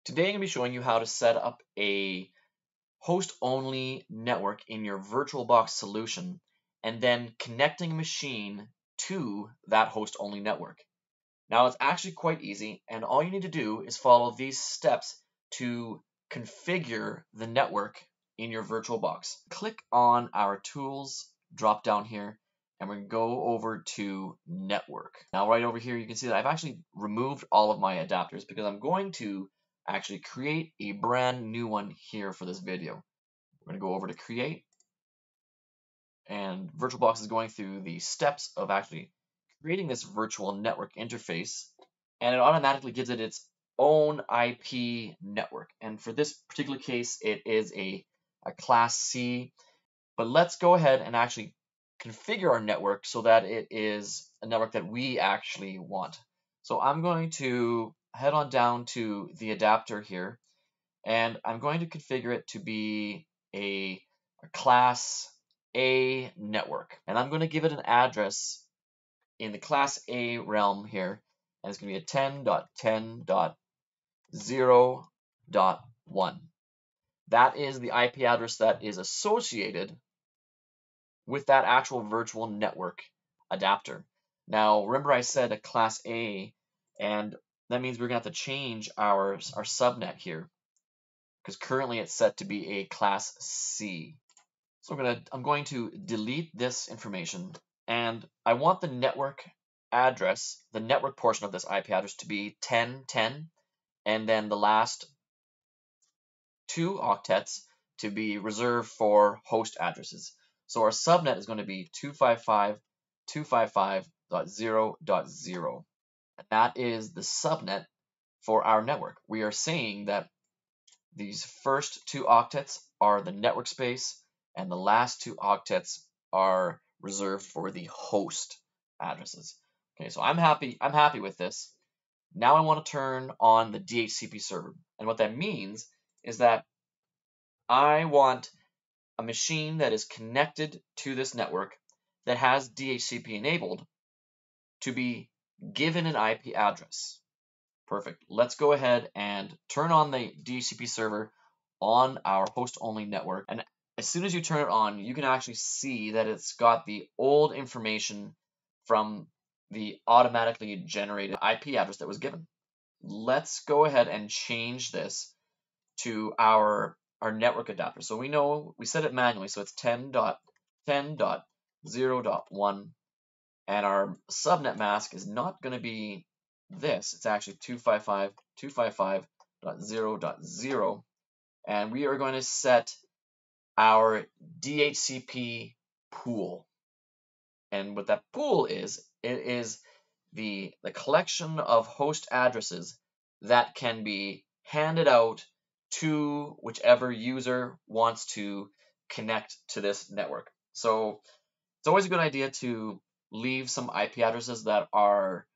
Today I'm going to be showing you how to set up a host-only network in your Virtualbox solution and then connecting a machine to that host-only network. Now it's actually quite easy, and all you need to do is follow these steps to configure the network in your Virtualbox. Click on our Tools drop down here, and we're going to go over to Network. Now right over here you can see that I've actually removed all of my adapters because I'm going to actually create a brand new one here for this video. We're going to go over to Create, and Virtualbox is going through the steps of actually creating this virtual network interface, and it automatically gives it its own IP network. And for this particular case, it is a Class C. But let's go ahead and actually configure our network so that it is a network that we actually want. So I'm going to head on down to the adapter here, and I'm going to configure it to be a Class A network. And I'm going to give it an address in the Class A realm here, and it's going to be a 10.10.0.1. That is the IP address that is associated with that actual virtual network adapter. Now, remember I said a Class A, and that means we're going to have to change our subnet here, because currently it's set to be a Class C. So I'm going to delete this information, and I want the network address, the network portion of this IP address, to be 1010, and then the last 2 octets to be reserved for host addresses. So our subnet is going to be 255.255.0.0, and that is the subnet for our network. We are saying that these first 2 octets are the network space, and the last 2 octets are reserved for the host addresses. Okay, so I'm happy with this. Now I want to turn on the DHCP server, and what that means is that I want a machine that is connected to this network that has DHCP enabled to be given an IP address. Perfect. Let's go ahead and turn on the DHCP server on our host-only network. And as soon as you turn it on, you can actually see that it's got the old information from the automatically generated IP address that was given. Let's go ahead and change this to our network adapter. So we know we set it manually, so it's 10.10.0.1, and our subnet mask is not going to be this. It's actually 255.255.0.0, and we are going to set our DHCP pool. And what that pool is, it is the collection of host addresses that can be handed out to whichever user wants to connect to this network. So it's always a good idea to leave some IP addresses that are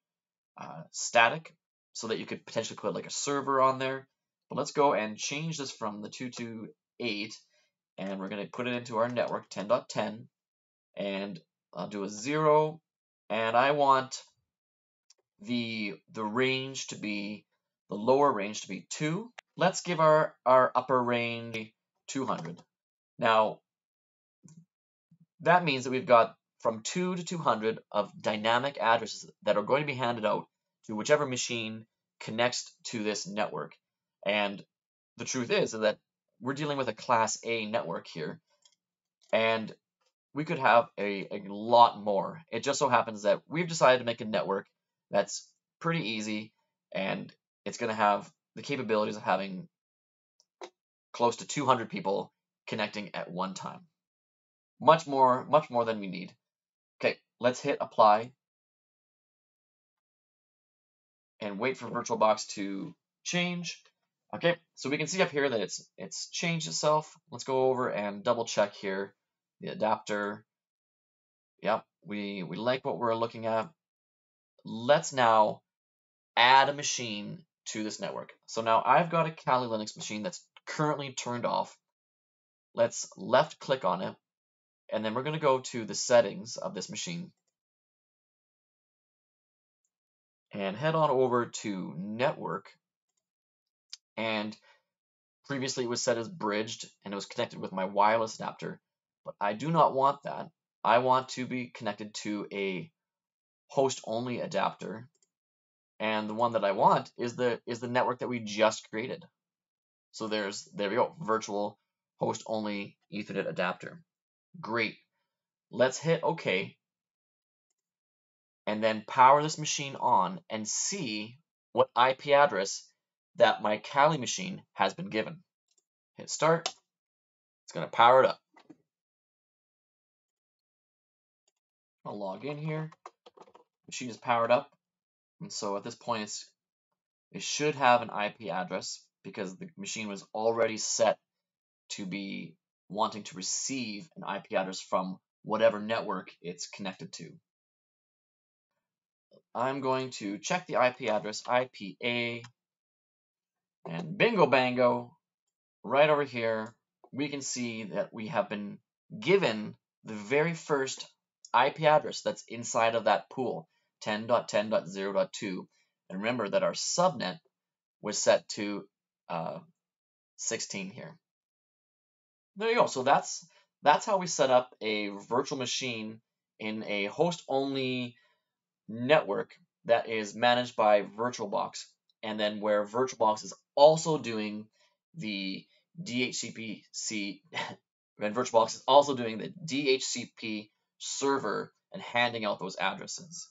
static, so that you could potentially put like a server on there. But let's go and change this from the 228, and we're going to put it into our network 10.10, and I'll do a 0, and I want the range to be, the lower range to be 2. Let's give our upper range 200. Now that means that we've got from 2 to 200 of dynamic addresses that are going to be handed out to whichever machine connects to this network. And the truth is that we're dealing with a Class A network here, and we could have a lot more. It just so happens that we've decided to make a network that's pretty easy, and it's going to have the capabilities of having close to 200 people connecting at one time. Much more than we need. Okay, let's hit apply and wait for Virtualbox to change. Okay, so we can see up here that it's changed itself. Let's go over and double check here. The adapter. Yep, we like what we're looking at. Let's now add a machine to this network. So now I've got a Kali Linux machine that's currently turned off. Let's left click on it, and then we're going to go to the settings of this machine and head on over to network, And previously it was set as bridged and it was connected with my wireless adapter, but I do not want that. I want to be connected to a host-only adapter, and the one that I want is the network that we just created. So there we go, virtual host-only Ethernet adapter. Great. Let's hit OK, and then power this machine on and see what IP address that my Kali machine has been given. Hit start. It's going to power it up. I'll log in here. Machine is powered up, and so at this point it should have an IP address because the machine was already set to be wanting to receive an IP address from whatever network it's connected to. I'm going to check the IP address, IPA, and bingo bango, right over here, we can see that we have been given the very first IP address that's inside of that pool, 10.10.0.2. And remember that our subnet was set to 16 here. There you go. So that's how we set up a virtual machine in a host-only network that is managed by Virtualbox, and then where Virtualbox is also doing the DHCP and Virtualbox is also doing the DHCP server and handing out those addresses.